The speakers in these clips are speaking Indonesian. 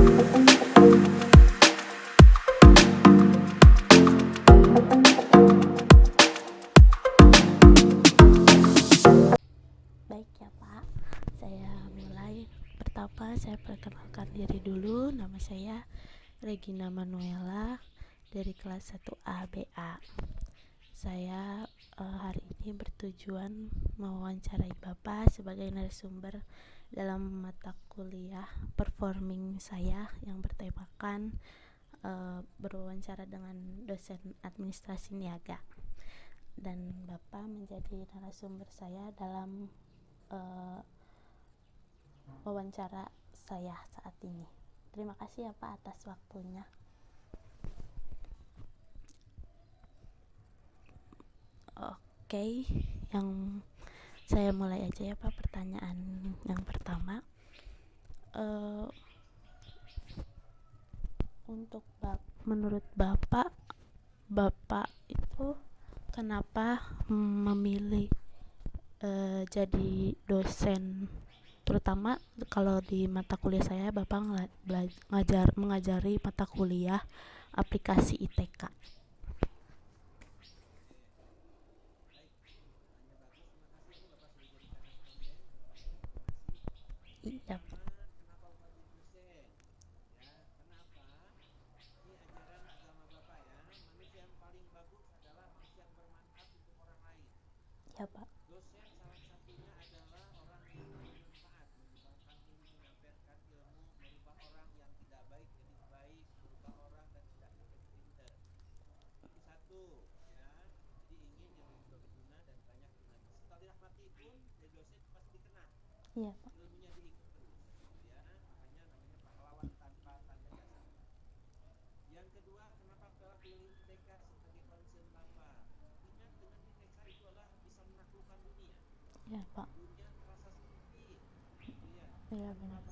Baik ya Pak, saya mulai. Pertama saya perkenalkan diri dulu. Nama saya Regina Manuela dari kelas 1A BA. Saya hari ini bertujuan mewawancarai Bapak sebagai narasumber dalam mata kuliah performing saya yang bertemakan berwawancara dengan dosen administrasi niaga. Dan Bapak menjadi narasumber saya dalam wawancara saya saat ini. Terima kasih ya Pak atas waktunya. Oke, yang saya mulai aja ya Pak, pertanyaan yang pertama. Untuk menurut Bapak itu kenapa memilih jadi dosen, terutama kalau di mata kuliah saya Bapak mengajari mata kuliah aplikasi ITK. Iya. Ya Pak. Iya Pak. Iya Pak. Iya benar.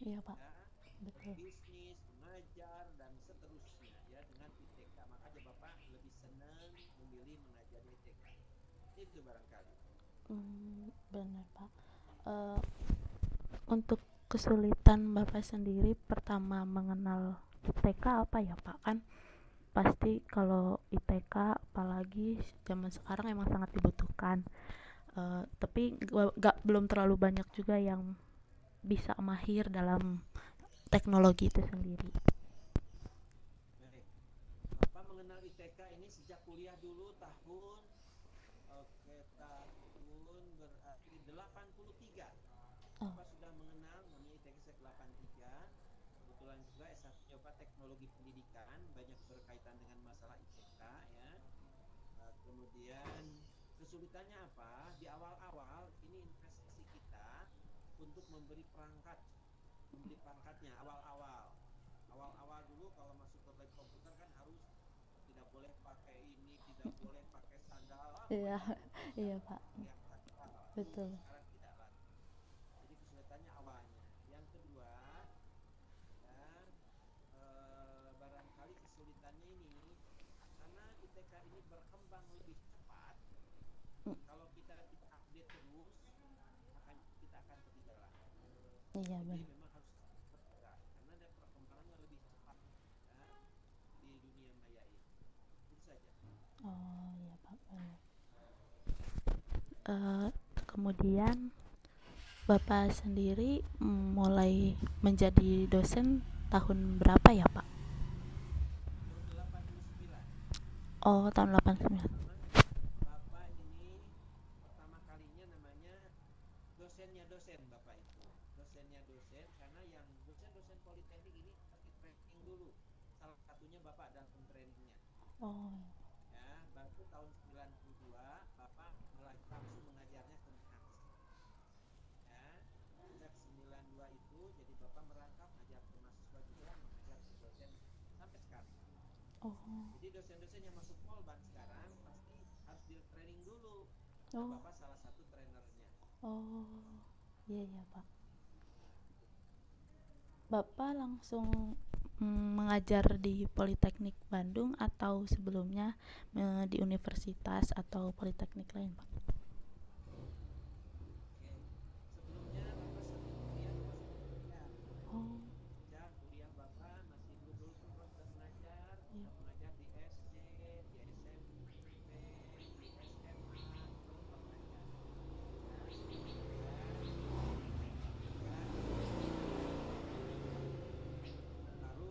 Iya Pak. Betul. Benar Pak. Untuk kesulitan Bapak sendiri pertama mengenal ITK apa ya Pak? Kan pasti kalau ITK apalagi zaman sekarang emang sangat dibutuhkan. Tapi belum terlalu banyak juga yang bisa mahir dalam teknologi itu sendiri. Oh. Iya, iya Pak. Betul. Iya benar. Oh iya Pak benar. Kemudian Bapak sendiri mulai menjadi dosen tahun berapa ya Pak? Oh tahun 89. Oh. Oh. Jadi dosen-dosen yang masuk Polban sekarang pasti harus di training dulu. Nah, Oh. Bapak salah satu trainernya. Oh. Iya ya Pak. Bapak langsung mengajar di Politeknik Bandung atau sebelumnya di universitas atau politeknik lain Pak? Oke. Sebelumnya Bapak sambil kuliah juga sempat mengajar. Oh. Sejak kuliah Bapak masih belum lulus pun Bapak sudah mengajar, Iya. sudah mengajar di SD, di SMP, di SMA, itu Bapak mengajar. Ya, kemudian ketika baru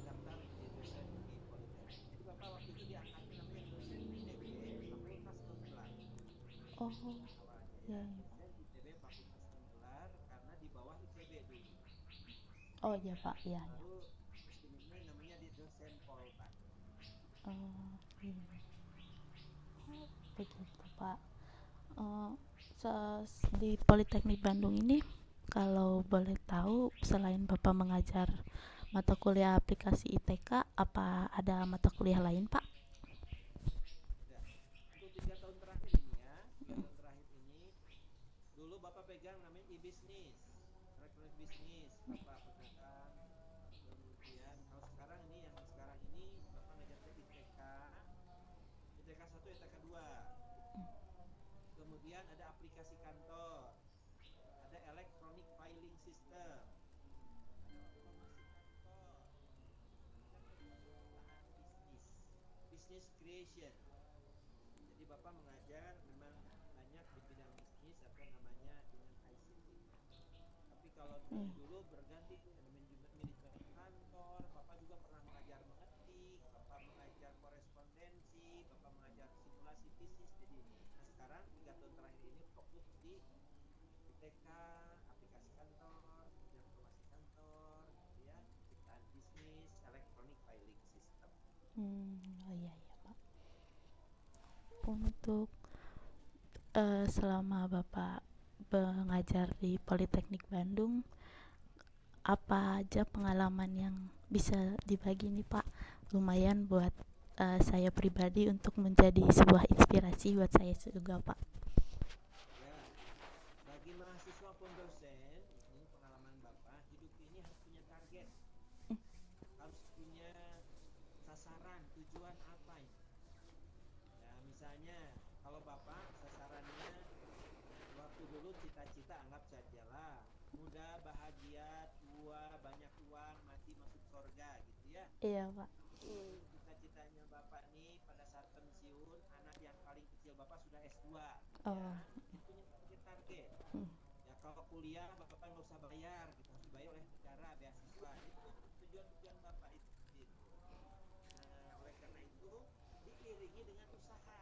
daftar menjadi dosen di Politeknik. Jadi Bapak waktu itu diangkatnya namanya dosen ITB Fakultas Tenggelam Oh. awalnya Iya ya, ya Pak. dosen ITB Fakultas Tenggelam karena di bawah ITB dulu. Oh iya Pak, iya ya. Baru kesininya namanya di dosen Polban. Oh iya. Oh, begitu Pak. Eh, di Politeknik Bandung ini kalau boleh tahu selain Bapak mengajar mata kuliah aplikasi ITK, apa ada mata kuliah lain Pak? Ya, untuk 3 tahun terakhir ini ya, 3 tahun terakhir ini dulu Bapak pegang namanya e-bisnis, elektronik bisnis, Bapak pegang. Kemudian kalau sekarang ini yang sekarang ini Bapak ngajarnya ITK, ITK 1, ITK 2. Kemudian ada aplikasi kantor, ada electronic filing system, ada otomasi kantor, ada penciptaan bisnis, business creation. Jadi Bapak mengajar memang banyak di bidang bisnis atau namanya dengan ICT. Tapi kalau dari Iya. dulu berganti ada manajemen kantor, Bapak juga pernah mengajar mengetik, Bapak mengajar korespondensi, Bapak mengajar simulasi bisnis. Jadi, nah sekarang 3 tahun terakhir ini fokus di ITK, aplikasi kantor, kemudian otomasi kantor, gitu ya, penciptaan bisnis, electronic filing system. Oh iya ya Pak. Untuk selama Bapak mengajar di Politeknik Bandung, apa aja pengalaman yang bisa dibagi nih Pak? Lumayan buat saya pribadi untuk menjadi sebuah inspirasi buat saya juga Pak. Ya, bagi mahasiswa maupun dosen, ini pengalaman Bapak, hidup ini harus punya target, harus punya sasaran, tujuan apa ini. Ya, misalnya kalau Bapak sasarannya waktu dulu cita-cita anggap sajalah muda, bahagia, tua, banyak uang, mati masuk surga gitu ya. Iya Pak. Cita-citanya Bapak nih pada saat pensiun, anak yang paling kecil Bapak sudah S2 gitu ya. Oh. Itu punya target-target. Hmm. Ya kalau kuliah Bapak nggak usah bayar gitu, harus dibayar oleh negara beasiswa. Itu tujuan-tujuan Bapak itu seperti itu. Nah, oleh karena itu diiringi dengan usaha.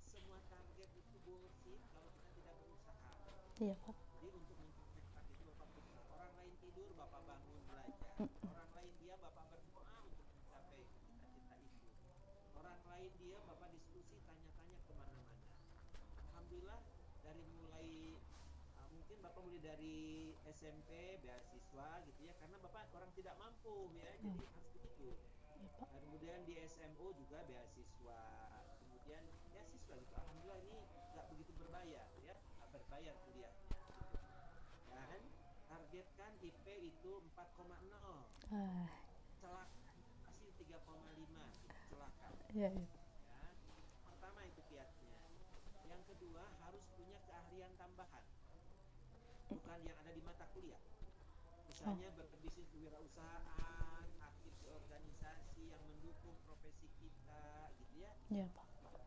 Semua target itu bullshit kalau kita tidak berusaha. Iya Pak. Jadi untuk mencapai target itu Bapak berusaha. Orang lain tidur, Bapak bangun belajar. Orang lain dia Bapak berdoa untuk mencapai cita-cita itu. Orang lain dia Bapak diskusi, tanya-tanya kemana-mana. Alhamdulillah dari mulai mungkin Bapak mulai dari SMP beasiswa gitu ya, karena Bapak orang tidak mampu ya, Oh, jadi harus begitu. iya Pak. Dan kemudian di SMU juga beasiswa, kemudian beasiswa gitu. Alhamdulillah ini nggak begitu berbayar ya, nggak berbayar kuliahnya gitu. Dan targetkan IP itu 4,0, Ah, celaka pasti 3,5 gitu, celaka iya, iya. ya. Pertama itu kiatnya. Yang kedua harus punya keahlian tambahan, bukan yang ada di mata kuliah. Oh, Misalnya berbisnis kewirausahaan, aktif di organisasi yang mendukung profesi kita gitu ya. iya Pak. Ikut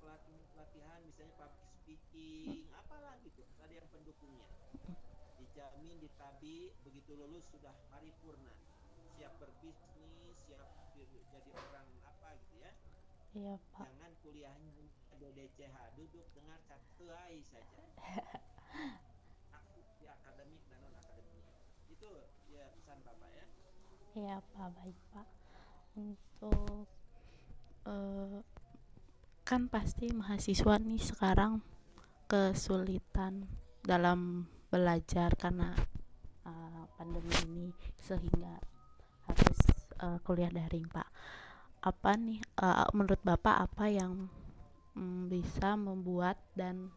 pelatihan misalnya public speaking, apalah gitu, ada yang pendukungnya. Dijamin ditabi begitu lulus sudah paripurna. Siap berbisnis, siap jadi orang apa gitu ya. Iya Pak. Jangan kuliahnya DDCH, duduk dengar catuai saja. Aktif di akademik dan non akademik. Itu ya pesan Bapak ya. Iya Pak, baik Pak. Untuk eh, kan pasti mahasiswa nih sekarang kesulitan dalam belajar karena pandemi ini sehingga harus kuliah daring Pak. apa nih, menurut Bapak apa yang bisa membuat dan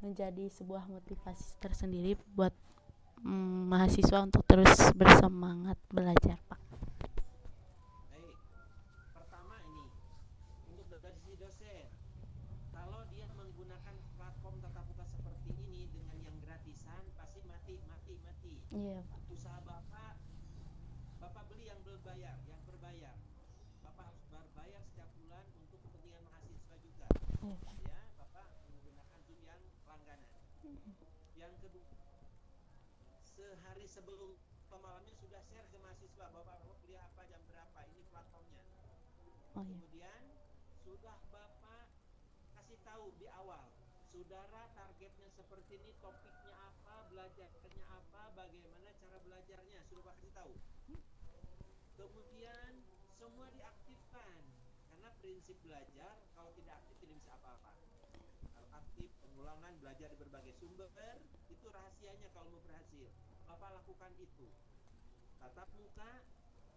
menjadi sebuah motivasi tersendiri buat mahasiswa untuk terus bersemangat belajar, Pak? Baik, pertama ini untuk dari sisi dosen, kalau dia menggunakan platform tatap muka seperti ini dengan yang gratisan pasti mati. Iya, Pak. Usaha bapak beli yang berbayar. Bapak harus berbayar setiap bulan untuk kepentingan mahasiswa juga. Iya, Pak. Ya, bapak menggunakan Zoom yang langganan. Yang kedua, sehari sebelum pemalamnya sudah share ke mahasiswa bapak kuliah apa jam berapa, ini platformnya. Oh iya. Kemudian sudah bapak kasih tahu di awal, saudara targetnya seperti ini, topiknya apa, belajarnya apa, bagaimana cara belajarnya, sudah bapak kasih tahu. Kemudian semua diaktifkan, karena prinsip belajar kalau tidak aktif tidak bisa apa-apa. Kalau aktif, pengulangan, belajar di berbagai sumber, itu rahasianya kalau mau berhasil. Bapak lakukan itu, tatap muka,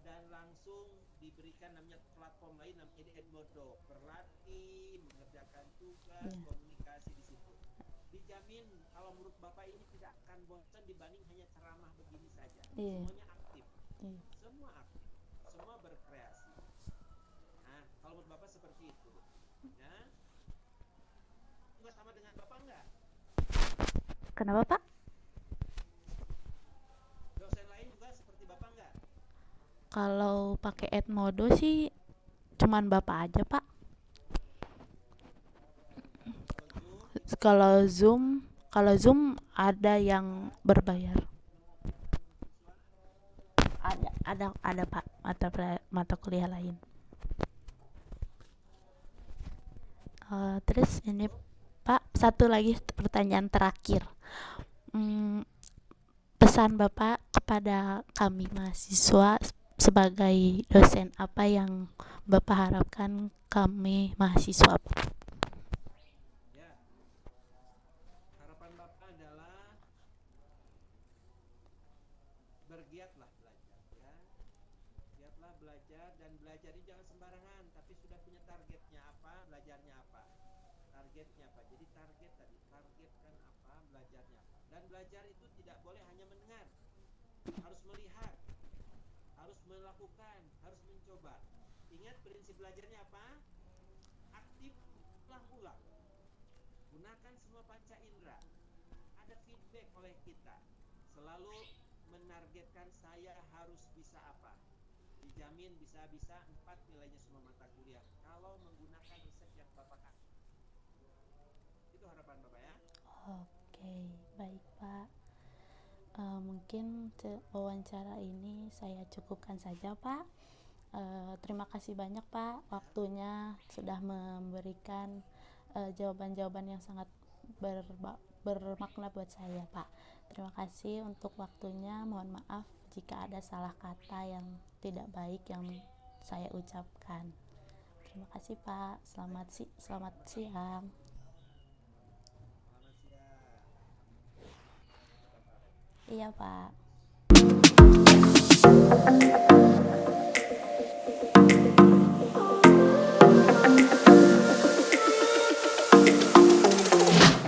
dan langsung diberikan namanya platform lain namanya Edmodo, berlatih, mengerjakan tugas, komunikasi di situ. Dijamin kalau menurut bapak ini tidak akan bosan dibanding hanya ceramah begini saja. Semuanya aktif, semua aktif, semua berkreasi. Nah, kalau menurut bapak seperti itu, ya. Juga sama dengan bapak enggak? Kenapa, Pak? Dosen lain juga seperti bapak enggak? Kalau pakai Edmodo sih cuman Bapak aja, Pak. Kalau Zoom ada yang berbayar. Ada Pak, mata kuliah lain. Terus ini Pak, satu lagi pertanyaan terakhir. Pesan Bapak kepada kami mahasiswa sebagai dosen, apa yang Bapak harapkan kami mahasiswa, Pak? Ya, harapan bapak adalah bergiatlah belajar, ya. Giatlah belajar, dan belajar ini jangan sembarangan, tapi sudah punya targetnya apa, belajarnya apa. Targetnya apa? Jadi targetkan apa, belajarnya apa. Dan belajar itu tidak boleh hanya mendengar. Harus melihat, harus melakukan, harus mencoba. Ingat prinsip belajarnya apa? Aktif, ulang-ulang. Gunakan semua panca indera. Ada feedback oleh kita. Selalu menargetkan saya harus bisa apa. Dijamin bisa 4 nilainya semua mata kuliah kalau menggunakan resep yang bapak kasih. Itu harapan bapak, ya. Oke, baik Pak. Mungkin wawancara ini saya cukupkan saja, Pak. Terima kasih banyak, Pak, waktunya sudah memberikan jawaban-jawaban yang sangat bermakna buat saya, Pak. Terima kasih untuk waktunya. Mohon maaf jika ada salah kata yang tidak baik yang saya ucapkan. Terima kasih, Pak. Selamat siang. Selamat siang. Iya, Pak.